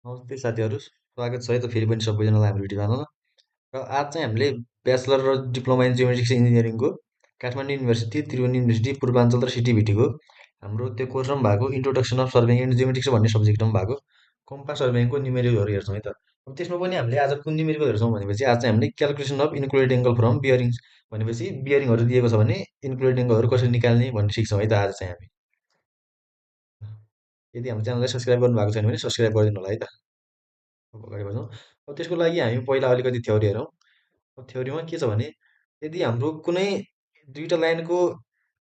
नमस्ते साथीहरू, स्वागत छ है त फेरि पनि सबैजनालाई हाम्रो युट्युब च्यानलमा। र आज चाहिँ हामीले ब्याचलर र डिप्लोमा इन जियोमेट्रिक्स इन्जिनियरिङको काठमाडौँ युनिभर्सिटी, त्रिभुवन युनिभर्सिटी, पूर्वाञ्चल र सिटिभिटीको हाम्रो त्यो कोर्समा पनि भएको introduction of surveying and geometrics भन्ने सब्जेक्टमा पनि भएको कम्पास सर्भेइङको न्युमेरिकलहरू हेर्छौँ है त। अब त्यसमा पनि हामीले आज कुन न्युमेरिकल हेर्छौँ भनेपछि आज चाहिँ हामीले calculation of included angle from bearings भनेपछि बियरिङहरू दिएको छ भने इन्क्लुडेड एङ्गलहरू कसरी निकाल्ने भन्ने सिक्छौँ है त आज चाहिँ हामी। यदि हाम्रो च्यानललाई सब्सक्राइब गर्नु भएको छैन भने सब्सक्राइब गरिदिनु होला है त। अब अगाडि बढ्छौँ। अब त्यसको लागि हामी पहिला अलिकति थ्योरी हेरौँ। अब थ्योरीमा के छ भने यदि हाम्रो कुनै दुईवटा लाइनको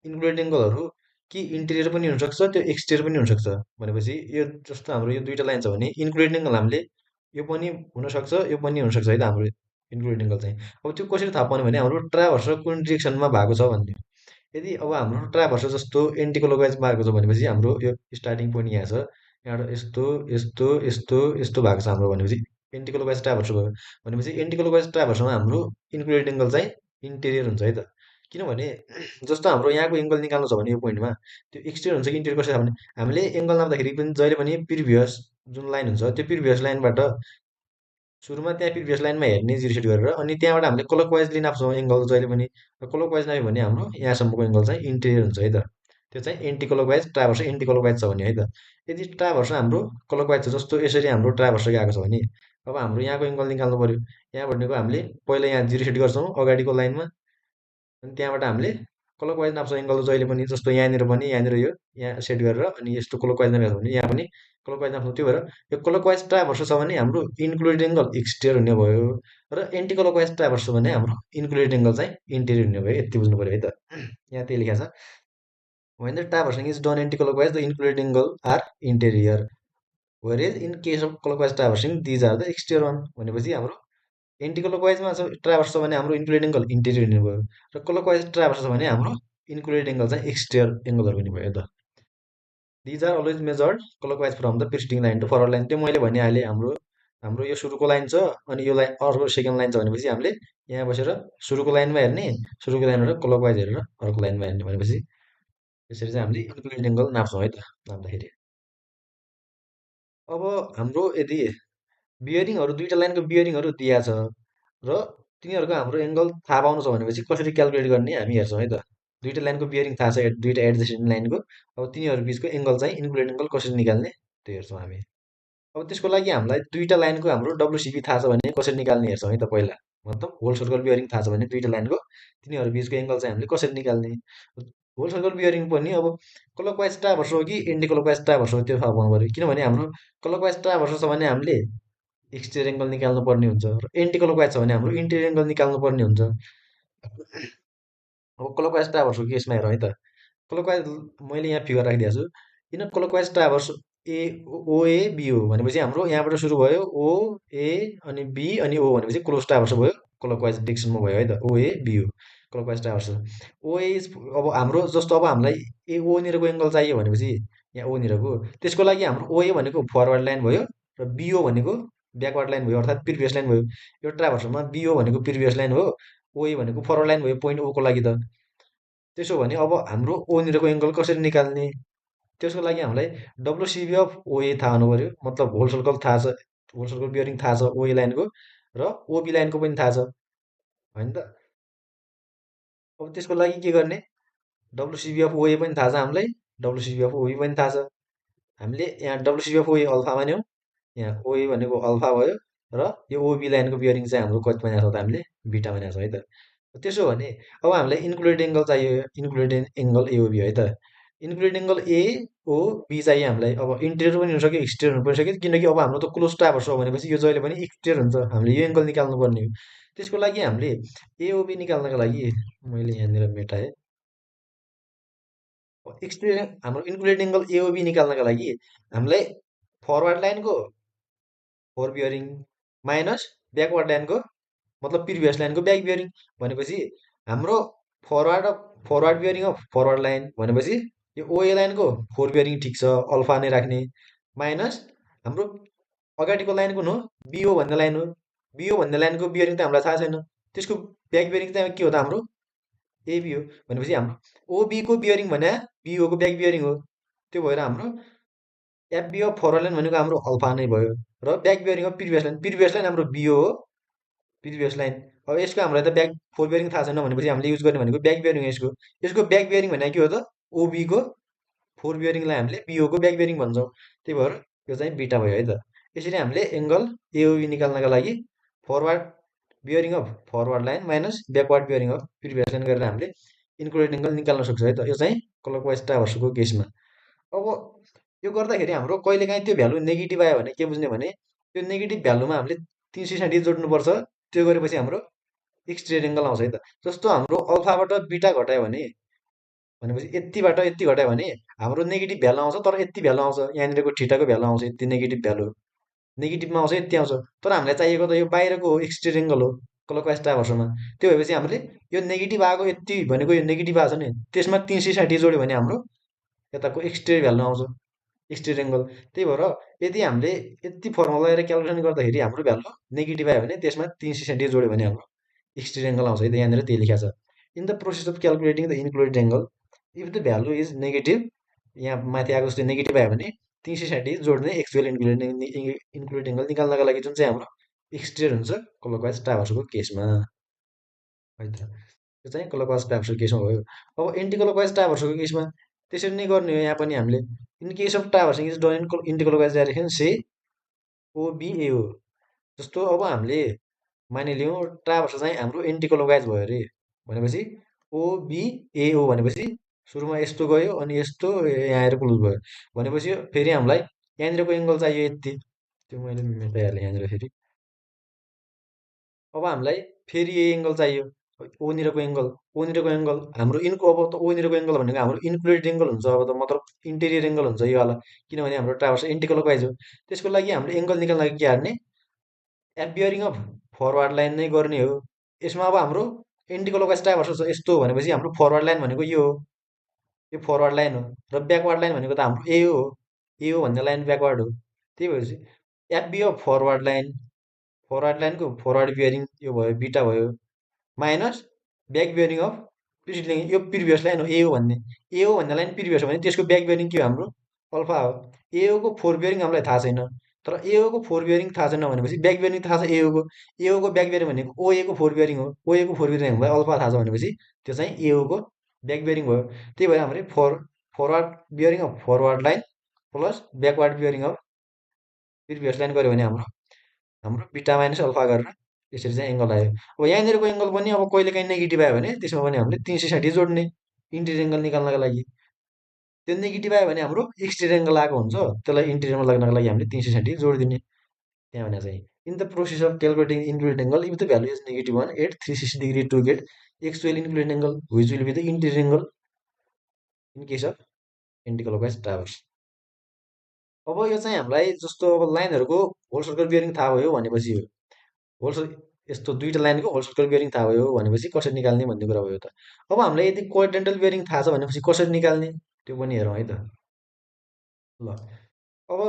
इन्क्लुडेड एङ्गलहरू कि इन्टेरियर पनि हुनसक्छ त्यो एक्सटेरियर पनि हुनसक्छ भनेपछि यो जस्तो हाम्रो यो दुईवटा लाइन छ भने इन्क्लुडेड एङ्गल हामीले यो पनि हुनसक्छ यो पनि हुनसक्छ है त हाम्रो इन्क्लुडेड एङ्गल चाहिँ। अब त्यो कसरी थाहा पाउने भने हाम्रो ट्राभर्स कुन डिरेक्सनमा भएको छ भन्ने। यदि अब हाम्रो ट्राभर्स जस्तो एन्टी क्लकवाइज भएको छ भनेपछि हाम्रो यो स्टार्टिङ पोइन्ट यहाँ छ, यहाँबाट यस्तो यस्तो यस्तो यस्तो भएको छ हाम्रो भनेपछि एन्टी क्लकवाइज ट्राभर्स भयो भनेपछि एन्टी क्लकवाइज ट्राभर्समा हाम्रो इन्क्लुडेड एङ्गल चाहिँ इन्टेरियर हुन्छ है त। किनभने जस्तो हाम्रो यहाँको एङ्गल निकाल्नु छ भने यो पोइन्टमा त्यो एक्सटेरियर हुन्छ कि इन्टेरियर कसरी थाहा भने हामीले एङ्गल नाप्दाखेरि पनि जहिले पनि प्रिभियस जुन लाइन हुन्छ त्यो प्रिभियस लाइनबाट सुरुमा त्यहाँ प्रिभियस लाइनमा हेर्ने जिरो सेट गरेर अनि त्यहाँबाट हामीले क्लकवाइजली नाप्छौँ एङ्गल जहिले पनि। र क्लकवाइज नाप्यो भने हाम्रो यहाँसम्मको एङ्गल चाहिँ इन्टेरियर हुन्छ है त। त्यो चाहिँ anti clockwise traverse anti clockwise छ भने है त। यदि ट्राभर्स हाम्रो क्लकवाइज छ जस्तो यसरी हाम्रो ट्राभर्स गएको छ भने अब हाम्रो यहाँको एङ्गल निकाल्नु पर्यो। यहाँ भनेको हामीले पहिला यहाँ जिरो सेट गर्छौँ अगाडिको लाइनमा अनि त्यहाँबाट हामीले क्लकवाइज नाप्छौँ एङ्गल जहिले पनि जस्तो यहाँनिर पनि यहाँनिर यो यहाँ सेट गरेर अनि यस्तो क्लकवाइज नापेको छ भने यहाँ पनि क्लकवाइज नाप्छौँ। त्यो भएर यो क्लकवाइज ट्राभर्स छ भने हाम्रो इन्क्लुडेड एङ्गल एक्सटेरियर हुने भयो र एन्टी क्लकवाइज ट्राभर्स छ भने हाम्रो इन्क्लुडेड एङ्गल चाहिँ इन्टेरियर हुने भयो। यति बुझ्नु पर्यो है त। यहाँ त्यही लेखेको छ when the traversing is done anti-clockwise the included angle are interior whereas in case of clockwise traversing these are the exterior one भनेपछि हाम्रो एन्टी क्लकवाइजमा छ ट्राभर्स छ भने हाम्रो इन्क्लुडेड एङ्गल इन्टेरियर हुने भयो र क्लकवाइज ट्राभर्स छ भने हाम्रो इन्क्लुडेड एङ्गल चाहिँ एक्सटेरियर एङ्गलहरू हुने भयो त। These are always measured clockwise from the preceding line to forward line त्यो मैले भनिहालेँ हाम्रो हाम्रो यो सुरुको लाइन छ अनि यो लाइन अर्को सेकेन्ड लाइन छ भनेपछि हामीले यहाँ बसेर सुरुको लाइनमा हेर्ने सुरुको लाइनबाट क्लकवाइज हेरेर अर्को लाइनमा हेर्ने भनेपछि यसरी चाहिँ हामीले इन्क्लुडेड एङ्गल नाप्छौँ है त नाप्दाखेरि। अब हाम्रो यदि बियरिङहरू दुईवटा लाइनको बियरिङहरू दिया छ र तिनीहरूको हाम्रो एङ्गल थाहा पाउनु छ भनेपछि कसरी क्यालकुलेट गर्ने हामी हेर्छौँ है त। दुईवटा लाइनको बियरिङ थाहा छ दुईवटा एडजेसेन्ट लाइनको अब तिनीहरू बिचको एङ्गल चाहिँ इन्क्लुडेड एङ्गल कसरी निकाल्ने त्यो हेर्छौँ हामी। अब त्यसको लागि हामीलाई दुईवटा लाइनको हाम्रो डब्लुसिपी थाहा छ भने कसरी निकाल्ने हेर्छौँ है त पहिला। मतलब होल सर्कल बियरिङ थाहा छ भने दुईवटा लाइनको तिनीहरू बिचको एङ्गल चाहिँ हामीले कसरी निकाल्ने। होल सर्कल बियरिङ पनि अब क्लकवाइज ट्राभर्स हो कि एन्टी क्लकवाइज ट्राभर्स हो त्यो थाहा पाउनु पऱ्यो। किनभने हाम्रो क्लकवाइज ट्राभर्स छ भने हामीले एक्सटेरियर एङ्गल निकाल्नु पर्ने हुन्छ र एन्टी क्लकवाइज छ भने हाम्रो इन्टेरियर एङ्गल निकाल्नु पर्ने हुन्छ। अब क्लकवाइज ट्राभर्सको केसमा हेरौँ है त। क्लकवाइज मैले यहाँ फिगर राखिदिएको छु। किन क्लकवाइज ट्राभर्स ए ओए बिओ भनेपछि हाम्रो यहाँबाट सुरु भयो ओ ए अनि बी अनि ओ भनेपछि क्लोज ट्राभर्स भयो क्लकवाइज डिरेक्सनमा भयो है त ओए बिओ क्लकवाइज ट्राभर्स। ओए अब हाम्रो जस्तो अब हामीलाई ए ओनिरको एङ्गल चाहियो भनेपछि यहाँ ओनिरको त्यसको लागि हाम्रो ओए भनेको फरवर्ड लाइन भयो र बिओ भनेको ब्याकवर्ड लाइन भयो अर्थात् प्रिभियस लाइन भयो। यो ट्राभर्समा बिओ भनेको प्रिभियस लाइन हो ओए भनेको फरवर्ड लाइन भयो पोइन्ट ओको लागि त। त्यसो भने अब हाम्रो ओनिरको एङ्गल कसरी निकाल्ने त्यसको लागि हामीलाई डब्लुसिबी अफ ओए थाहा हुनु पऱ्यो मतलब होल सर्कल थाहा छ होल सर्कल बियरिङ थाहा छ ओए लाइनको र ओबी लाइनको पनि थाहा छ होइन त। अब त्यसको लागि के गर्ने डब्लुसिबी अफ ओए पनि थाहा छ हामीलाई डब्लुसिबी अफ ओबी पनि थाहा छ। हामीले यहाँ डब्लुसिबी अफ ओए अल्फा मान्यौँ यहाँ ओए भनेको अल्फा भयो र यो ओबी लाइनको बियरिङ चाहिँ हाम्रो कति मानेको छ त हामीले बिटा मानेको छ है त। त्यसो हो भने अब हामीलाई इन्क्लुडेड एङ्गल चाहियो इन्क्लुडेड एङ्गल एओबी है त। इन्क्लुडेड एङ्गल एओबी चाहियो हामीलाई अब इन्टेरियर पनि हुनसक्यो एक्सटेरियर हुनु पनि सक्यो किनकि अब हाम्रो त क्लोज ट्राभर्स हो भनेपछि यो जहिले पनि एक्सटेरियर हुन्छ हामीले यो एङ्गल निकाल्नु पर्ने हो। त्यसको लागि हामीले एओबी निकाल्नको लागि मैले यहाँनिर मेटाएँ एक्सटेरियर हाम्रो इन्क्लुडेड एङ्गल एओबी निकाल्नको लागि हामीलाई फरवर्ड लाइनको फोर बियरिङ माइनस ब्याकवर्ड लाइनको मतलब प्रिभियस लाइनको ब्याक बियरिङ भनेपछि हाम्रो forward forward bearing of forward line भनेपछि यो ओए लाइनको फोर बियरिङ ठिक छ अल्फा नै राख्ने माइनस हाम्रो अगाडिको लाइन कुन हो बिओ भन्ने लाइन हो बिओ भन्ने लाइनको बियरिङ त हामीलाई थाहा छैन त्यसको ब्याक बियरिङ चाहिँ के हो त हाम्रो एबी हो भनेपछि हाम्रो ओबीको बियरिङ भने बिओको ब्याक बियरिङ हो। त्यो भएर हाम्रो एफबी अफ फरवर्ड लाइन भनेको हाम्रो अल्फा नै भयो र back bearing of previous line हाम्रो बिओ हो प्रिभियस लाइन। अब यसको हामीलाई त ब्याक फोर बियरिङ थाहा छैन भनेपछि हामीले युज गर्ने भनेको ब्याक बियरिङ यसको यसको ब्याक बियरिङ भनेको के हो त ओबीको फोर बियरिङलाई हामीले बिओको ब्याक बियरिङ भन्छौँ। त्यही भएर यो चाहिँ बिटा भयो है त। यसरी हामीले एङ्गल एओबी निकाल्नका लागि forward bearing of forward line minus backward bearing of previous line गरेर हामीले इन्क्लुडेड एङ्गल निकाल्न सक्छौँ है त। यो चाहिँ क्लकवाइज ट्राभर्सको केसमा। अब यो गर्दाखेरि हाम्रो कहिलेकाहीँ त्यो भ्यालु नेगेटिभ आयो भने के बुझ्ने भने त्यो नेगेटिभ भ्यालुमा हामीले 360 जोड्नुपर्छ। त्यो गरेपछि हाम्रो एक्सट्रियर एङ्गल आउँछ है त। जस्तो हाम्रो अल्फाबाट बिटा घटायो भने भनेपछि यतिबाट यति घटायो भने हाम्रो नेगेटिभ भ्यालु आउँछ तर यति भ्यालु आउँछ यहाँनिरको ठिटाको भ्यालु आउँछ यति नेगेटिभ भ्यालु नेगेटिभमा आउँछ यति आउँछ तर हामीलाई चाहिएको त यो बाहिरको हो एक्सट्रियर एङ्गल हो क्लकवाइज ट्राभर्समा। त्यो भएपछि हामीले यो नेगेटिभ आएको यति भनेको यो नेगेटिभ आएको छ नि त्यसमा 360 जोड्यो भने हाम्रो यताको एक्सट्रियर भ्यालु आउँछ एक्सट्रियर एङ्गल। त्यही भएर यदि हामीले यति फर्मुला लगाएर क्यालकुलेसन गर्दाखेरि हाम्रो भ्यालु नेगेटिभ आयो भने त्यसमा 360 जोड्यो भने हाम्रो एक्सट्रियर एङ्गल आउँछ है त। यहाँनिर त्यही लेखा छ in the process of calculating the included angle if the value is negative यहाँ माथि आएको जस्तो नेगेटिभ आयो भने 360 जोड्ने एक्चुअल इन्क्लुडेड एङ्गल निकाल्नका लागि जुन चाहिँ हाम्रो एक्सट्रियर हुन्छ क्लकवाइज ट्राभर्सको केसमा है त। त्यो चाहिँ क्लकवाइज ट्राभर्सको केसमा भयो। अब एन्टी क्लकवाइज ट्राभर्सको केसमा त्यसरी नै गर्ने हो यहाँ पनि हामीले in case of traversing is done in anti clockwise direction से ओबिएओ। जस्तो अब हामीले मानिलिउँ ट्राभर्स चाहिँ हाम्रो एन्टी क्लकवाइज भयो अरे भनेपछि ओबिएओ भनेपछि सुरुमा यस्तो गयो अनि यस्तो यहाँ आएर क्लोज भयो भनेपछि फेरि हामीलाई यहाँनिरको एङ्गल चाहियो यति त्यो मैले मेटाइहालेँ यहाँनिर फेरि। अब हामीलाई फेरि यही एङ्गल चाहियो ओनिरको एङ्गल हाम्रो इनको अब त ओनिरको एङ्गल भनेको हाम्रो इन्क्लुडेड एङ्गल हुन्छ अब त मतलब इन्टेरियर एङ्गल हुन्छ यो वाला किनभने हाम्रो ट्राभर्स एन्टी क्लकवाइज हो। त्यसको लागि हामीले एङ्गल निकाल्न के हार्ने F bearing of forward line नै गर्ने हो। यसमा अब हाम्रो एन्टी क्लकवाइज ट्राभर्स छ यस्तो भनेपछि हाम्रो फरवार्ड लाइन भनेको यो हो यो फरवार्ड लाइन हो र ब्याकवार्ड लाइन भनेको त हाम्रो एओ हो एओ भन्ने लाइन ब्याकवार्ड हो। त्यही भएपछि एफबी अफ फरवार्ड लाइनको फरवार्ड बियरिङ यो भयो बिटा भयो minus back bearing of preceding यो प्रिभियस लाइन हो एओ भन्ने लाइन प्रिभियस हो भने त्यसको ब्याक बियरिङ के हो हाम्रो अल्फा हो। एओको फोर बियरिङ हामीलाई थाहा छैन तर एओको फोर बियरिङ थाहा छैन भनेपछि ब्याक बियरिङ थाहा छ एओको ब्याक बियरिङ भनेको ओएको फोर बियरिङ हो ओएको फोर बियरिङ हामीलाई अल्फा थाहा छ भनेपछि त्यो चाहिँ एओको ब्याक बियरिङ भयो। त्यही भएर हामीले forward bearing of forward line plus backward bearing of previous line गऱ्यो भने हाम्रो हाम्रो बिटा माइनस अल्फा गरेर यसरी चाहिँ एङ्गल आयो। अब यहाँनिरको एङ्गल पनि अब कहिलेकाहीँ नेगेटिभ आयो भने त्यसमा पनि हामीले 360 जोड्ने इन्टेरियर एङ्गल निकाल्नका लागि। त्यो नेगेटिभ आयो भने हाम्रो एक्सटेरियर एङ्गल आएको हुन्छ त्यसलाई इन्टेरियरमा लाग्नको लागि हामीले 360 जोडिदिने त्यहाँ भने चाहिँ in the process of calculating included angle if the value is -1 add 360 degree to get actual included angle which will be the interior angle in case of anti clockwise traverse. अब यो चाहिँ हामीलाई जस्तो अब लाइनहरूको होल सर्कल बियरिङ थाहा भयो भनेपछि whole यस्तो दुईवटा लाइनको होल सर्कल बियरिङ थाहा भयो भनेपछि कसरी निकाल्ने भन्ने कुरा भयो त। अब हामीलाई यदि क्वाड्रेन्टल बियरिङ थाहा छ भनेपछि कसरी निकाल्ने त्यो पनि हेरौँ है त। ल अब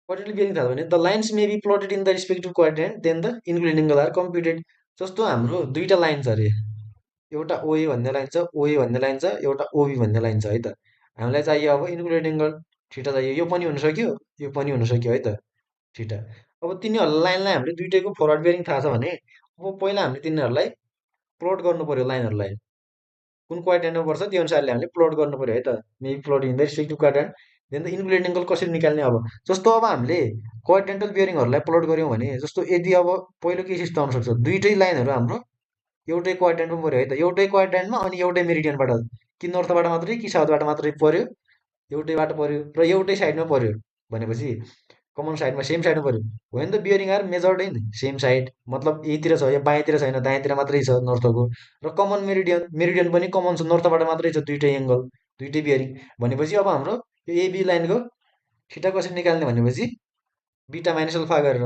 क्वाड्रेन्टल बियरिङ थाहा छ भने the lines may be plotted in the respective quadrant then the included angle are computed. जस्तो हाम्रो दुईवटा लाइन छ अरे एउटा ओए भन्ने लाइन छ ओए भन्ने लाइन छ एउटा ओबी भन्ने लाइन छ है त। हामीलाई चाहियो अब इन्क्लुडेड एङ्गल ठिटा चाहियो यो पनि हुन सक्यो यो पनि हुन सक्यो है त ठिटा। अब तिनीहरूलाई लाइनलाई हामीले दुइटैको फरवार्ड बियरिङ थाहा छ भने अब पहिला हामीले तिनीहरूलाई प्लट गर्नु पर्यो लाइनहरूलाई कुन क्वाड्रेन्टमा पर्छ त्यो अनुसारले हामीले प्लट गर्नु पर्यो है त। Maybe plot in the respective quadrant then the included angle कसरी निकाल्ने अब जस्तो अब हामीले क्वाड्रेन्टल बियरिङहरूलाई प्लट गऱ्यौँ भने जस्तो यदि अब पहिलो के सिस्टम आउनसक्छ दुइटै लाइनहरू हाम्रो एउटै क्वाड्रेन्टमा पऱ्यो है त एउटै क्वाड्रेन्टमा अनि एउटै मेरिडियनबाट कि नर्थबाट मात्रै कि साउथबाट मात्रै पऱ्यो एउटै बाटो पऱ्यो र एउटै साइडमा पऱ्यो भनेपछि कमन साइडमा सेम साइडमा पऱ्यो when the bearing are measured in same side मतलब यहीँतिर छ यो बायाँतिर छैन दायाँतिर मात्रै छ नर्थको र कमन मेरिडियन पनि कमन छ नर्थबाट मात्रै छ दुइटै एङ्गल दुइटै बियरिङ भनेपछि अब हाम्रो यो एबी लाइनको ठिटा कसरी निकाल्ने भनेपछि बिटा माइनस अल्फा गरेर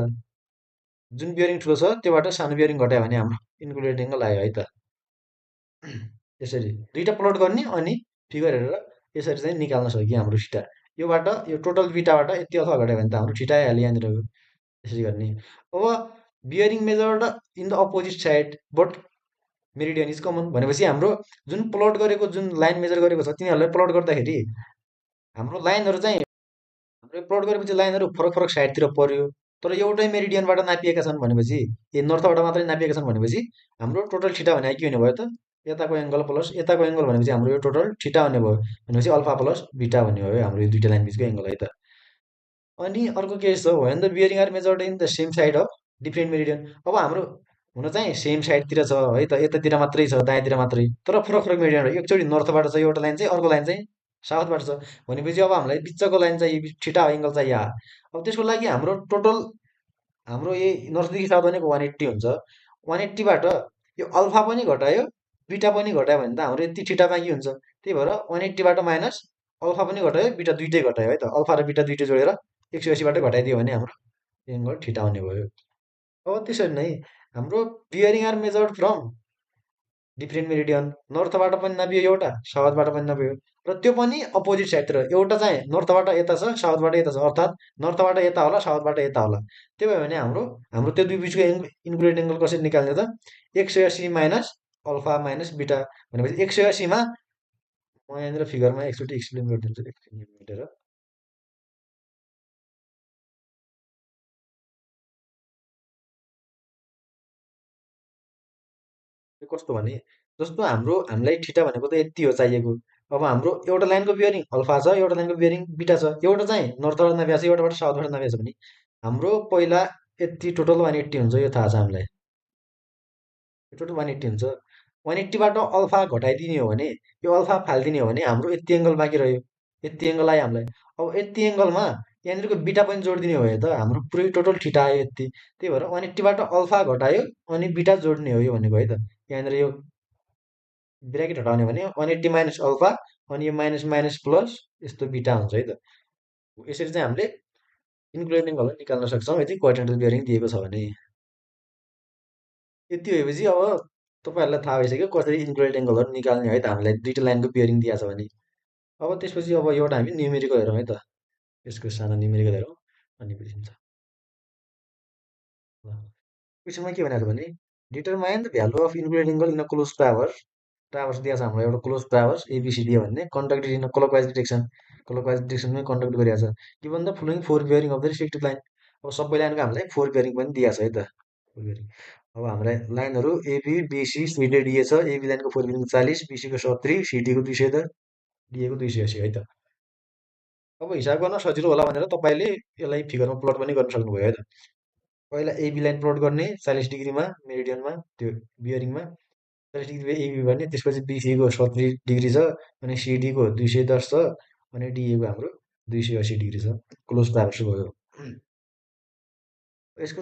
जुन बियरिङ ठुलो छ त्योबाट सानो बियरिङ घटायो भने हाम्रो इन्क्लुडेड एङ्गल आयो है त। यसरी दुइटा प्लट गर्ने अनि फिगर हेरेर यसरी चाहिँ निकाल्न सकियो हाम्रो ठिटा योबाट यो टोटल बिटाबाट यति अल्फा घट्यो भने त हाम्रो ठिटा आइहाल्यो यहाँनिर यसरी गर्ने। अब bearing measured in the opposite side but meridian is common भनेपछि हाम्रो जुन प्लट गरेको जुन लाइन मेजर गरेको छ तिनीहरूलाई प्लट गर्दाखेरि हाम्रो लाइनहरू चाहिँ प्लट गरेपछि लाइनहरू फरक फरक साइडतिर पर्यो, तर एउटै मेरिडियनबाट नापिएका छन् भनेपछि, नर्थबाट मात्रै नापिएका छन् भनेपछि हाम्रो टोटल ठिटा भने के हुने भयो त? यताको एङ्गल प्लस यताको एङ्गल भनेपछि हाम्रो यो टोटल ठिटा हुने भयो भनेपछि अल्फा प्लस बिटा भन्ने भयो हाम्रो यो दुइटा लाइन बिचको एङ्गल है त। अनि अर्को केस छ when the bearing are measured in the same side of different meridian. अब हाम्रो हुन चाहिँ सेम साइडतिर छ है त, यतातिर मात्रै छ, दायाँतिर मात्रै, तर फरक फरक मेरिडियन एकचोटि नर्थबाट छ एउटा लाइन चाहिँ, अर्को लाइन चाहिँ साउथबाट छ भनेपछि अब हामीलाई बिचको लाइन चाहिँ ठिटा एङ्गल चाहिँ यहाँ। अब त्यसको लागि हाम्रो टोटल हाम्रो यही नर्थदेखि साउथ भनेको 180 हुन्छ। 180बाट यो अल्फा पनि घटायो बिटा पनि घटायो भने त हाम्रो यति ठिटा बाँकी हुन्छ। त्यही भएर 180बाट माइनस अल्फा पनि घटायो बिटा दुइटै घटायो है त, अल्फा र बिटा दुइटै जोडेर 180बाट घटाइदियो भने हाम्रो एङ्गल ठिटा हुने भयो। अब त्यसरी नै हाम्रो bearing are measured from different meridian, नर्थबाट पनि नापियो एउटा, साउथबाट पनि नापियो, र त्यो पनि अपोजिट साइडतिर, एउटा चाहिँ नर्थबाट यता छ साउथबाट यता छ, अर्थात् नर्थबाट यता होला साउथबाट यता होला। त्यो भयो भने हाम्रो हाम्रो त्यो दुई बिचको इन्क्लुडेड एङ्गल कसरी निकाल्ने त? 180 माइनस अल्फा माइनस बिटा भनेपछि 180मा म यहाँनिर फिगरमा एकचोटि एक्सप्लेन गरिदिन्छु, एकछिन मिलेर। त्यो कस्तो भने जस्तो हामीलाई ठिटा भनेको त यति हो चाहिएको। अब हाम्रो एउटा लाइनको बियरिङ अल्फा छ, एउटा लाइनको बियरिङ बिटा छ, एउटा चाहिँ नर्थबाट नापिएको छ, एउटाबाट साउथबाट नापिएको छ भने हाम्रो पहिला यति टोटल 180 हुन्छ, यो थाहा छ हामीलाई, टोटल 180 हुन्छ। 180बाट अल्फा घटाइदिने हो भने, यो अल्फा फालिदिने हो भने हाम्रो यति एङ्गल बाँकी रह्यो, यति एङ्गल आयो हामीलाई। अब यति एङ्गलमा यहाँनिरको बिटा पनि जोडिदिने हो त हाम्रो पुरै टोटल ठिटा आयो यति। त्यही भएर 180बाट अल्फा घटायो अनि बिटा जोड्ने हो यो भनेको है त। यहाँनिर यो ब्राकेट हटाउने भने 180 माइनस अल्फा अनि यो माइनस माइनस प्लस यस्तो बिटा हुन्छ है त। यसरी चाहिँ हामीले इन्क्लुडेड एङ्गल निकाल्न सक्छौँ यदि क्वाड्रेन्टल बियरिङ दिएको छ भने। यति भएपछि अब तपाईँहरूलाई थाहा भइसक्यो कसरी इन्क्लुडेड एङ्गलहरू निकाल्ने है त, हामीलाई दुइटा लाइनको बियरिङ दिएको छ भने। अब त्यसपछि अब एउटा हामी न्युमेरिकल हेरौँ है त, यसको सानो न्युमेरिकल हेरौँ अनि बुझिन्छ। क्वेसनमा के भनेको भने determine the value of included angle in a close traverse. Traverse दिएको छ हाम्रो एउटा क्लोज ट्राभर्स एबिसी दियो भने conducted in a clockwise direction, clockwise डिरेक्सनमै कन्डक्ट गरिरहेको छ। Given the following fore bearing of the respective line. अब सबै लाइनको हामीलाई फोर बियरिङ पनि दिएको छ है त, फोर बियरिङ। अब हामीलाई लाइनहरू एबी बिसी सिडी डिए छ, एबी लाइनको फोर बियरिङ 40, बिसीको 70, सिडीको 210, डिएको 280 है त। अब हिसाब गर्न सजिलो होला भनेर तपाईँले यसलाई फिगरमा प्लट पनि गर्न सक्नुभयो है त। पहिला एबी लाइन प्लट गर्ने 40 डिग्रीमा मेरिडियनमा, त्यो बियरिङमा 40 डिग्री एबी भने त्यसपछि बिसीको 70 डिग्री छ, अनि सिडीको 210 छ, अनि डिएको हाम्रो 280 डिग्री छ। क्लोज ट्राभर्स भयो। यसको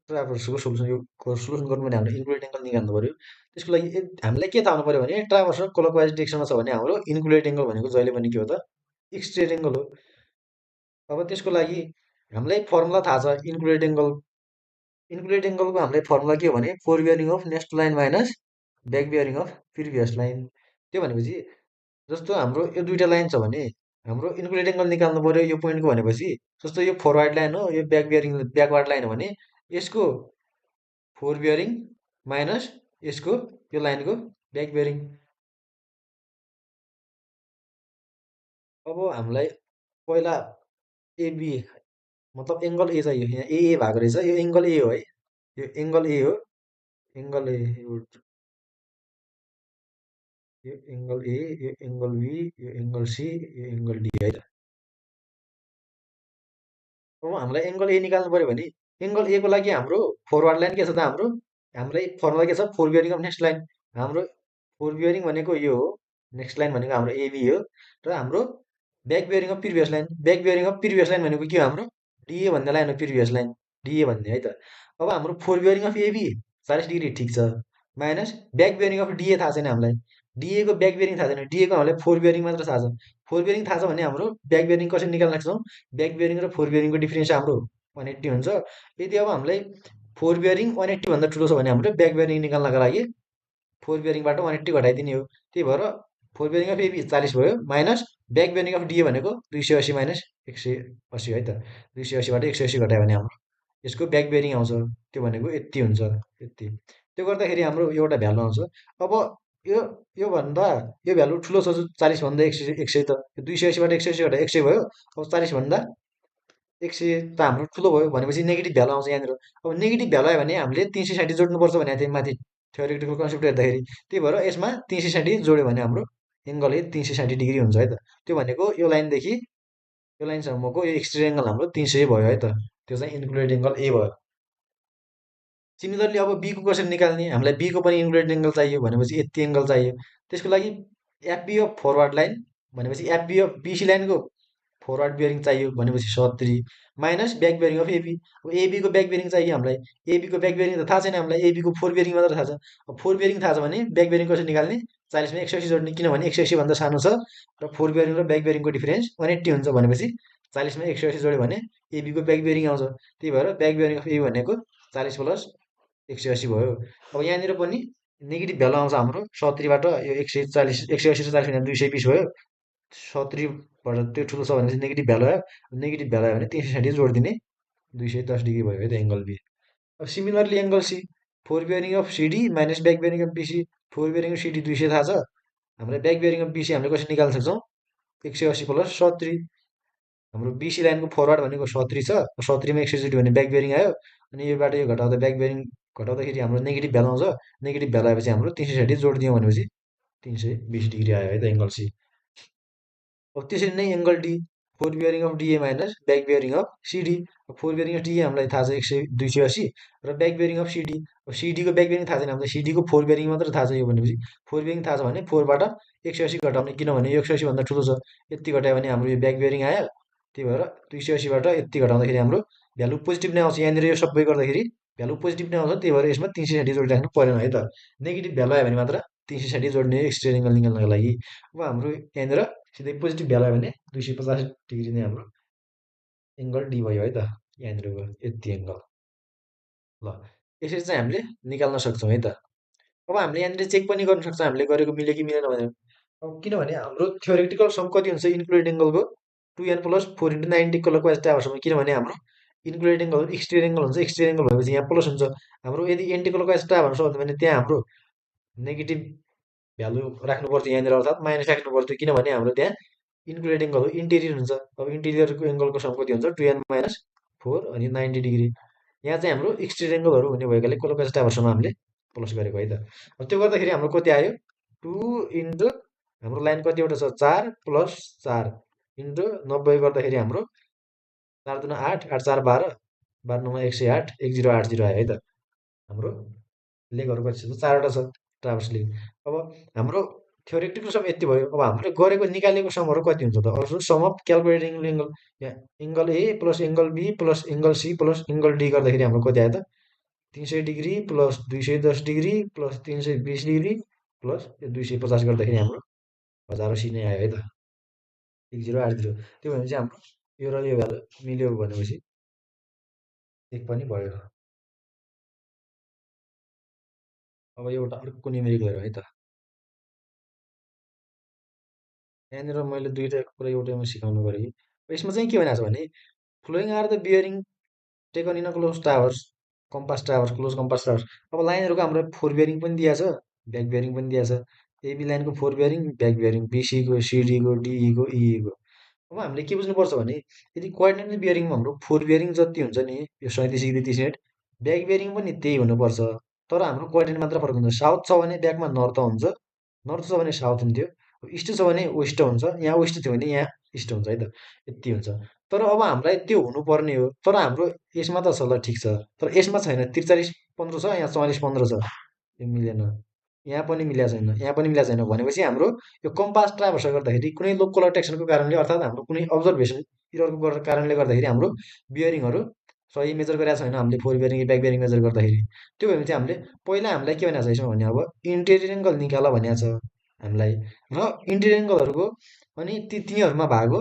ट्राभर्सको सोल्युसन गर्नु भने हाम्रो इन्क्लुडेड एङ्गल निकाल्नु पऱ्यो। त्यसको लागि हामीलाई के थाहा हुनु पऱ्यो भने ट्राभर्स क्लकवाइज डिरेक्सनमा छ भने हाम्रो इन्क्लुडेड एङ्गल भनेको जहिले पनि के हो त? एक्सट्रेट एङ्गल हो। अब त्यसको लागि हामीलाई फर्मुला थाहा छ इन्क्लुडेड एङ्गल। इन्क्लुडेड एङ्गलको हामीलाई फर्मुला के हो भने four bearing of next line minus back bearing of previous line. त्यो भनेपछि जस्तो हाम्रो यो दुइटा लाइन छ भने हाम्रो इन्क्लुडेड एङ्गल निकाल्नु पऱ्यो यो पोइन्टको भनेपछि, जस्तो यो फरवर्ड लाइन हो, यो ब्याकवार्ड लाइन हो भने यसको फोर बियरिङ माइनस यसको यो लाइनको ब्याक बियरिङ। अब हामीलाई पहिला एबी मतलब एङ्गल ए चाहियो, यहाँ ए भएको रहेछ, यो एङ्गल ए हो है, यो एङ्गल ए हो, एङ्गल ए, यो एङ्गल ए, यो एङ्गल बी, यो एङ्गल सी, यो एङ्गल डी है त। अब हामीलाई एङ्गल ए निकाल्नु पऱ्यो भने एङ्गल ए को लागि हाम्रो फरवर्ड लाइन के छ त? हामीलाई फर्मुला के छ? Four bearing of next line. हाम्रो फोर बियरिङ भनेको यो हो, नेक्स्ट लाइन भनेको हाम्रो एबी हो, र हाम्रो back bearing of previous line, back bearing of previous line भनेको के हो? हाम्रो डिए भन्ने लाइन हो, प्रिभियस लाइन डिए भन्ने है त। अब हाम्रो fore bearing of AB 40 degree ठिक छ, minus back bearing of DA थाहा छैन हामीलाई, डिएको ब्याक बियरिङ थाहा छैन, डिएको हामीलाई फोर बियरिङ मात्र थाहा छ। फोर बियरिङ थाहा छ भने हाम्रो ब्याक बियरिङ कसरी निकाल्न सक्छौँ? ब्याक बियरिङ र फोर बियरिङको डिफ्रेन्स हाम्रो 180 हुन्छ। यदि अब हामीलाई फोर बियरिङ 180 भन्दा ठुलो छ भने हाम्रो ब्याक बियरिङ निकाल्नका लागि फोर बियरिङबाट 180 घटाइदिने हो। त्यही भएर फोर बियरिङ अफ एबी 40 भयो, माइनस ब्याक बियरिङ अफ डिए भनेको 280 माइनस 180 है त। 280बाट 180 घटायो भने हाम्रो यसको ब्याक बियरिङ आउँछ, त्यो भनेको यति हुन्छ, यति। त्यो गर्दाखेरि हाम्रो एउटा भ्यालु आउँछ। अब यो योभन्दा यो भ्यालु ठुलो छ 40 भन्दा 100 त, 280बाट 180 घटाए 100 भयो। अब 40 भन्दा 100 त हाम्रो ठुलो भयो भनेपछि नेगेटिभ भ्यालु आउँछ यहाँनिर। अब नेगेटिभ भ्यालु आयो भने हामीले 360 जोड्नुपर्छ भनेको थिएँ माथि थ्योरेटिकल कन्सेप्ट हेर्दाखेरि। त्यही भएर यसमा 360 जोड्यो भने हाम्रो एङ्गल ए 360 डिग्री हुन्छ है त। त्यो भनेको यो लाइनदेखि यो लाइनसम्मको यो एक्सट्रिम एङ्गल हाम्रो 300 भयो है त। त्यो चाहिँ इन्क्लुडेड एङ्गल ए भयो। सिमिलरली अब बीको कसरी निकाल्ने? हामीलाई बीको पनि इन्क्लुडेड एङ्गल चाहियो भनेपछि यति एङ्गल चाहियो। त्यसको लागि एफबी अफ फरवार्ड लाइन भनेपछि एफबी अफ बिसी लाइनको फरवार्ड बियरिङ चाहियो भनेपछि 70 minus back bearing of AB. अब एबीको ब्याक बियरिङ चाहियो हामीलाई। एबीको ब्याक बियरिङ त थाहा छैन हामीलाई, एबीको फोर बियरिङ मात्र थाहा छ। अब फोर बियरिङ थाहा छ भने ब्याक बियरिङ कसरी निकाल्ने? 40मा 180 जोड्ने, किनभने 180 भन्दा सानो छ र फोर बियरिङ र ब्याक बियरिङको डिफरेन्स 180 हुन्छ भनेपछि 40मा 180 जोड्यो भने एबीको ब्याक बियरिङ आउँछ। त्यही भएर ब्याक बियरिङ अफ एबी भनेको 40 प्लस 180 भयो। अब यहाँनिर पनि नेगेटिभ भ्यालु आउँछ हाम्रो 70बाट यो 140 180 र 40 220 भयो। 70बाट त्यो ठुलो छ भनेपछि नेगेटिभ भ्यालु आयो। नेगेटिभ भ्यालु आयो भने 360 जोडिदिने 210 डिग्री भयो है त एङ्गल बी। अब similarly angle C fore bearing of CD minus back bearing of BC. Fore bearing of CD 200 थाहा छ। हामीलाई ब्याक बियरिङ अफ बिसी हामीले कसरी निकाल्न सक्छौँ? 180 प्लस 70। हाम्रो बिसी लाइनको फरवार्ड भनेको 70 छ। 70मा 180 भने ब्याक बियरिङ आयो। अनि योबाट यो घटाउँदा ब्याक बियरिङ घटाउँदाखेरि हाम्रो नेगेटिभ भ्यालु आउँछ। नेगेटिभ भ्यालु आएपछि हाम्रो 360 जोडिदियौँ भनेपछि 320 डिग्री आयो है त एङ्गल सी। अब त्यसरी नै angle D four bearing of डिए minus back bearing of CD. Four bearing of डिए हामीलाई थाहा छ 280 र ब्याक बियरिङ अफ सिडी। अब सिडीको ब्याक बियरिङ थाहा छैन हामीलाई, सिडीको फोर बियरिङ मात्र थाहा छ। यो भनेपछि फोर बियरिङ थाहा छ भने फोरबाट 180 घटाउने, किनभने यो 180 भन्दा ठुलो छ। यति घटायो भने हाम्रो यो ब्याक बियरिङ आयो। त्यही भएर 280बाट यति घटाउँदाखेरि हाम्रो भ्यालु पोजिटिभ नै आउँछ। यहाँनिर यो सबै गर्दाखेरि भ्यालु पोजिटिभ नै आउँछ। त्यही भएर यसमा 360 जोडिराख्नु परेन है त। नेगेटिभ भ्यालु आयो भने मात्र 360 जोड्ने एक्सट्रिम एङ्गल निकाल्नको लागि। अब हाम्रो यहाँनिर सिधै पोजिटिभ भ्यालु आयो भने 250 डिग्री नै हाम्रो एङ्गल डी भयो है त। यहाँनिरको यति एङ्गल ल यसरी चाहिँ हामीले निकाल्न सक्छौँ है त। अब हामीले यहाँनिर चेक पनि गर्न सक्छौँ हामीले गरेको मिल्यो कि मिलेन भनेर। अब किनभने हाम्रो थ्योरेटिकल सम कति हुन्छ इन्क्लुडेड एङ्गलको? 2n प्लस 4 इन्टु 90 क्लकवाइज टावरसम्म, किनभने हाम्रो इन्क्लुडेड एङ्गल एक्सट्रिम एङ्गल हुन्छ। एक्सट्रिम एङ्गल भएपछि यहाँ प्लस हुन्छ। हाम्रो यदि एन्टी क्लकवाइज टावर छ भने त्यहाँ हाम्रो नेगेटिभ भ्यालु राख्नुपर्छ यहाँनिर, अर्थात् माइनस राख्नु पर्थ्यो, किनभने हाम्रो त्यहाँ इन्क्लुडेड एङ्गल हो, इन्टेरियर हुन्छ। अब इन्टेरियरको एङ्गलको सम कति हुन्छ? 2n माइनस 4 अनि 90 डिग्री। यहाँ चाहिँ हाम्रो एक्सट्रिम एङ्गलहरू हुने भएकाले क्लकवाइज टावरसम्म हामीले प्लस गरेको है त। अब त्यो गर्दाखेरि हाम्रो कति आयो? 2 इन्टु हाम्रो लाइन कतिवटा छ? 4 प्लस 4 इन्टु 90 गर्दाखेरि हाम्रो 4 दुना 8, 8 4 12, 12 9 108, 1080 आयो है त। हाम्रो लेगहरू कति छ? 4वटा छ ट्राभर्स लेग। अब हाम्रो थ्योरेटिकल सम यति भयो। अब हामीले गरेको निकालेको समहरू कति हुन्छ त? अब सम अफ क्यालकुलेटिङ एङ्गल, यहाँ angle A plus angle B plus angle C plus angle D गर्दाखेरि हाम्रो कति आयो त? 300 degree plus 210 degree plus 320 degree plus 250 गर्दाखेरि हाम्रो 1080 नै आयो है त। 1080। त्यो भनेपछि हाम्रो यो र यो भ्यालु मिल्यो भनेपछि एक पनि भयो। अब एउटा अर्को न्युमेरिकल हेरौँ है त। यहाँनिर मैले दुईवटा कुरा एउटैमा सिकाउनु पऱ्यो कि। यसमा चाहिँ के भनेको छ भने following are the bearing taken in a close traverse, compass traverse, close compass traverse. अब लाइनहरूको हाम्रो फोर बियरिङ पनि दिएको छ, ब्याक बियरिङ पनि दिएको छ। एबी लाइनको फोर बियरिङ, ब्याक बियरिङ, बिसीको, सिडीको, डिईको, इईको। अब हामीले के बुझ्नुपर्छ भने यदि कोअर्डिनेट बियरिङमा हाम्रो फोर बियरिङ जति हुन्छ नि, यो 37 डिग्री 38, ब्याक बियरिङ पनि त्यही हुनुपर्छ। तर हाम्रो कोअर्डिनेट मात्र फरक हुन्छ। साउथ छ भने ब्याकमा नर्थ हुन्छ, नर्थ छ भने साउथ हुन्थ्यो, इस्ट छ भने वेस्ट हुन्छ, यहाँ वेस्ट थियो भने यहाँ इस्ट हुन्छ है त। यति हुन्छ। तर अब हामीलाई त्यो हुनुपर्ने हो। तर हाम्रो यसमा त छ, ल ठिक छ, तर यसमा छैन। 43 15 छ, यहाँ 44 15 छ। यो मिलेन। यहाँ पनि मिलेको छैन, यहाँ पनि मिलेको छैन भनेपछि हाम्रो यो कम्पास ट्राभर्स गर्दाखेरि कुनै लोकल अट्र्याक्सनको कारणले, अर्थात् हाम्रो कुनै अब्जर्भेसन इररको कारणले गर्दाखेरि हाम्रो बियरिङहरू सही मेजर गरेका छैन हामीले fore bearing back bearing measure गर्दाखेरि। त्यो भयो भने चाहिँ हामीले पहिला हामीलाई के भनेको छ यसमा भने अब इन्टेरियर एङ्गल निकाल भनेको छ हामीलाई, र इन्टेरियर एङ्गलहरूको अनि तिनीहरूमा भएको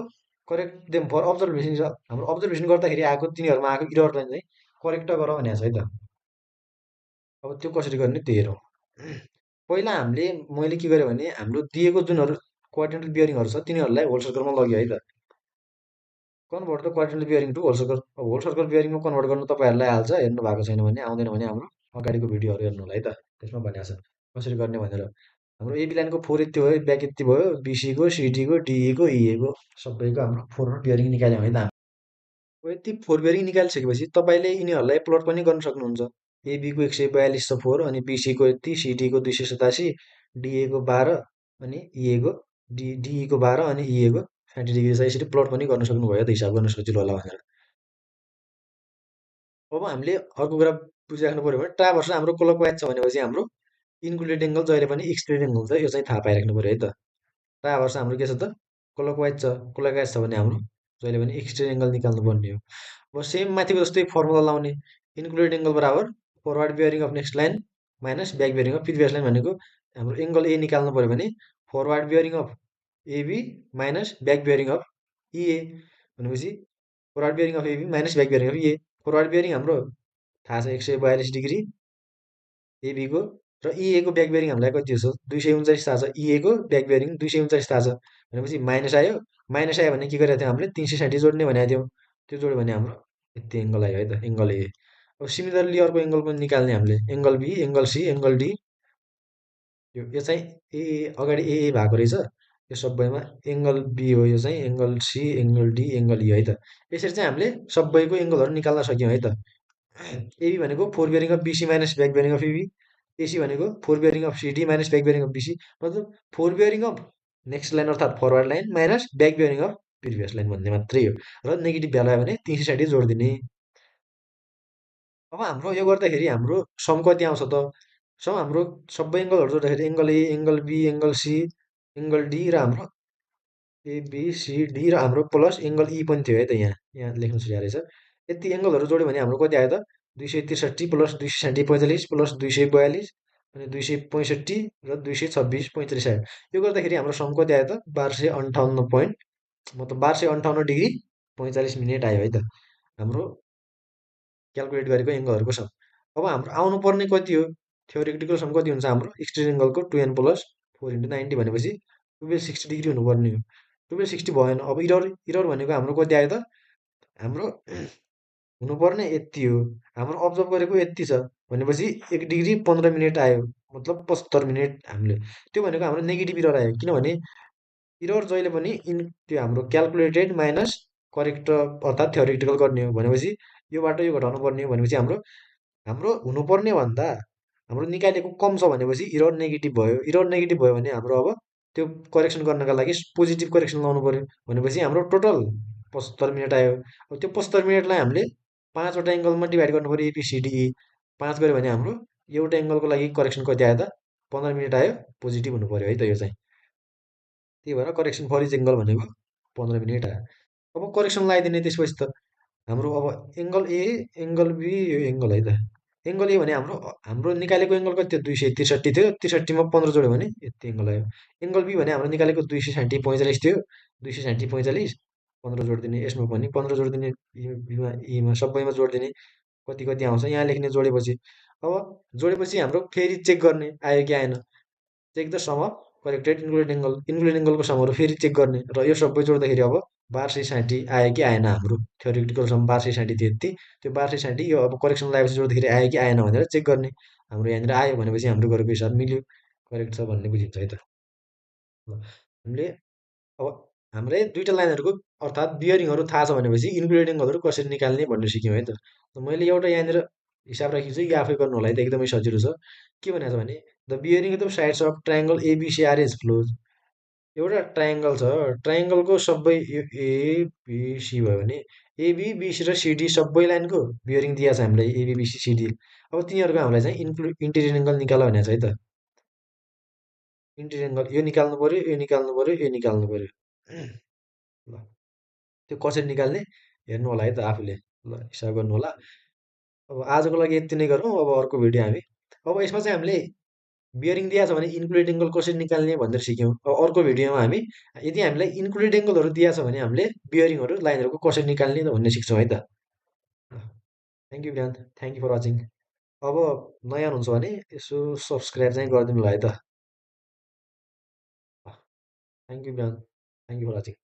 करेक्ट देम फर अब्जर्भेसन। हाम्रो अब्जर्भेसन गर्दाखेरि आएको तिनीहरूमा आएको इररलाई चाहिँ करेक्ट गर भनेको छ है त। अब त्यो कसरी गर्ने त्यो हेरौँ। पहिला हामीले मैले के गरेँ भने हाम्रो दिएको जुनहरू क्वाड्रेन्टल बियरिङहरू छ तिनीहरूलाई होल सर्कलमा लग्यो है त। Convert the quadrantal bearing to whole circle. अब होल सर्कल बियरिङमा कन्भर्ट गर्नु तपाईँहरूलाई आइहाल्छ, हेर्नु भएको छैन भने, आउँदैन भने हाम्रो अगाडिको भिडियोहरू हेर्नु होला है त। त्यसमा भनेको छ कसरी गर्ने भनेर। हाम्रो एबी लाइनको फोर यति भयो, ब्याक यति भयो, बिसीको, सिडीको, डिईको, इएको सबैको हाम्रो फोर बियरिङ निकाल्यौँ है त। यति फोर बेरिङ निकालिसकेपछि तपाईँले यिनीहरूलाई प्लट पनि गर्न सक्नुहुन्छ। एबीको 142 छ फोर, अनि बिसीको यति, सिडीको 287, डिएको 12, अनि इएको डिईको 12, अनि इएको 60 डिग्री छ। यसरी प्लट पनि गर्न सक्नुभयो त, हिसाब गर्न सजिलो होला भनेर। अब हामीले अर्को कुरा बुझिराख्नु पर्यो भने, ट्राभर्स हाम्रो क्लकवाइज छ भनेपछि हाम्रो इन्क्लुडेड एङ्गल जहिले पनि एक्सटेन्ड एङ्गल छ, यो चाहिँ थाहा पाइराख्नु पर्यो है त। ट्राभर्स हाम्रो के छ त, क्लकवाइज छ भने हाम्रो जहिले पनि एक्सटेन्ड एङ्गल निकाल्नु पर्ने हो। अब सेम माथिको जस्तै फर्मुला लाउने, इन्क्लुडेड एङ्गल बराबर forward bearing of next line minus back bearing of previous line भनेको हाम्रो एङ्गल ए निकाल्नु पर्यो भने forward bearing of AB minus back bearing of EA भनेपछि forward bearing of AB minus back bearing of EA. Forward bearing हाम्रो थाहा छ 142 degree एबीको, र इएको ब्याक बेरिङ हामीलाई कति छ 239 थाहा छ, इएको ब्याक बेरिङ 239 थाहा छ भनेपछि माइनस आयो। माइनस आयो भने के गरेको थियौँ हामीले 360 जोड्ने भनेको थियौँ, त्यो जोड्यो भने हाम्रो यति एङ्गल आयो है त, एङ्गल ए। अब सिमिलरली अर्को एङ्गल पनि निकाल्ने हामीले, angle B, angle C, angle D. यो चाहिँ अगाडि ए भएको रहेछ, यो सबैमा एङ्गल बी हो, यो चाहिँ angle C, angle D, angle E है त। यसरी चाहिँ हामीले सबैको एङ्गलहरू निकाल्न सक्यौँ है त। एबी भनेको fore bearing of BC minus back bearing of AB, AC भनेको fore bearing of CD minus back bearing of BC, मतलब fore bearing of next line अर्थात् forward line minus back bearing of previous line भन्ने मात्रै हो। र negative value आयो भने 360 जोडिदिने। अब हाम्रो यो गर्दाखेरि हाम्रो सम कति आउँछ त, सम हाम्रो सबै एङ्गलहरू जोड्दाखेरि angle A, angle B, angle C, angle D, र हाम्रो एबिसिडी, र हाम्रो प्लस एङ्गल ई पनि थियो है त, यहाँ यहाँ लेख्नु सुरु रहेछ। यति एङ्गलहरू जोड्यो भने हाम्रो कति आयो त 263 प्लस 245 प्लस 242, अनि 265, र 226, 45 आयो। यो गर्दाखेरि हाम्रो सम कति आयो त 1258 पोइन्ट, मतलब 1258 डिग्री 45 मिनट आयो है त, हाम्रो क्यालकुलेट गरेको एङ्गलहरूको सम। अब हाम्रो आउनुपर्ने कति हो, थ्योरिटिकल सम कति हुन्छ हाम्रो एक्सटेन्ड एङ्गलको 2n प्लस 4 × 90 भनेपछि 1260 डिग्री हुनुपर्ने हो। 1260 भएन। अब इरर इरर भनेको हाम्रो कति आयो त, हाम्रो हुनुपर्ने यति हो, हाम्रो अब्जर्भ गरेको यति छ भनेपछि 1 डिग्री 15 मिनट आयो, मतलब 75 मिनट। हामीले त्यो भनेको हाम्रो नेगेटिभ इरर आयो, किनभने इरर जहिले पनि त्यो हाम्रो क्यालकुलेटेड माइनस करेक्ट अर्थात् थ्योरिटिकल गर्ने हो भनेपछि योबाट यो घटाउनु पर्ने हो भनेपछि हाम्रो हाम्रो हुनुपर्ने भन्दा हाम्रो निकालेको कम छ भनेपछि इरर नेगेटिभ भयो। इरर नेगेटिभ भयो भने हाम्रो अब त्यो करेक्सन गर्नका लागि पोजिटिभ करेक्सन लाउनु पर्यो भनेपछि हाम्रो टोटल 75 मिनट आयो। अब त्यो 75 मिनटलाई हामीले 5वटा एङ्गलमा डिभाइड गर्नु पर्यो, एबिसिडिई 5 गऱ्यो भने हाम्रो एउटा एङ्गलको लागि करेक्सन कति आयो त 15 मिनट आयो, पोजिटिभ हुनु पर्यो है त यो चाहिँ। त्यही भएर करेक्सन फर इच एङ्गल भनेको 15 मिनट आयो। अब करेक्सन लगाइदिने त्यसपछि त हाम्रो अब एङ्गल ए, एङ्गल बी, यो एङ्गल है त। एङ्गल ए भने हाम्रो हाम्रो निकालेको एङ्गल कति थियो 263 थियो, 63मा 15 जोड्यो भने यति एङ्गल आयो। एङ्गल बी भने हाम्रो निकालेको 260 45 थियो, 260 45 15 जोडिदिने, यसमा पनि 15 जोडिदिने, यीमा सबैमा जोडिदिने, कति कति आउँछ यहाँ लेख्ने जोडेपछि। अब जोडेपछि हाम्रो फेरि चेक गर्ने आयो कि आएन, check the sum of corrected included angle, included एङ्गलको समहरू फेरि चेक गर्ने, र यो सबै जोड्दाखेरि अब 1260 आयो कि आएन, हाम्रो थ्योरिटिकल सम 1260 थियो यति, त्यो 1260 यो अब करेक्सन लगाएपछि जोड्दाखेरि आयो कि आएन भनेर चेक गर्ने। हाम्रो यहाँनिर आयो भनेपछि हाम्रो गरेको हिसाब मिल्यो, करेक्ट छ भन्ने बुझिन्छ है त। हामीले अब हाम्रै दुईवटा लाइनहरूको अर्थात् बियरिङहरू थाहा छ भनेपछि इन्क्लुडेड एङ्गलहरू कसरी निकाल्ने भनेर सिक्यौँ है त। मैले एउटा यहाँनिर हिसाब राखेको छु, यो आफै गर्नु होला है त, एकदमै सजिलो छ। के भनेको छ भने the bearing of the sides of triangle ABCR is close. एउटा ट्रायङ्गल छ, ट्रायङ्गलको सबै यो एबिसी भयो भने एबी, बिसी र सिडी सबै लाइनको बियरिङ दिएको छ हामीलाई एबी, बिसी, सिडी। अब तिनीहरूको हामीलाई चाहिँ इन्टिरियर एङ्गल निकाल भनेको छ है त। इन्टिरियर एङ्गल यो निकाल्नु पर्यो, यो निकाल्नु पर्यो, यो निकाल्नु पर्यो। ल त्यो कसरी निकाल्ने हेर्नु होला है त आफूले, ल हिसाब गर्नु होला। अब आजको लागि यति नै गरौँ, अब अर्को भिडियो हामी, अब यसमा चाहिँ हामीले बियरिङ दिएको छ भने इन्क्लुडेड एङ्गल कसरी निकाल्ने भनेर सिक्यौँ। अब अर्को भिडियोमा हामी यदि हामीलाई इन्क्लुडेड एङ्गलहरू दिएको छ भने हामीले बियरिङहरू लाइनहरूको कसरी निकाल्ने भन्ने सिक्छौँ है त। थ्याङ्क यू बिहान, थ्याङ्क यू फर वाचिङ। अब नयाँ हुनुहुन्छ भने यसो सब्सक्राइब चाहिँ गरिदिनु होला है त। थ्याङ्क यू बिहान, थ्याङ्क यू फर वाचिङ।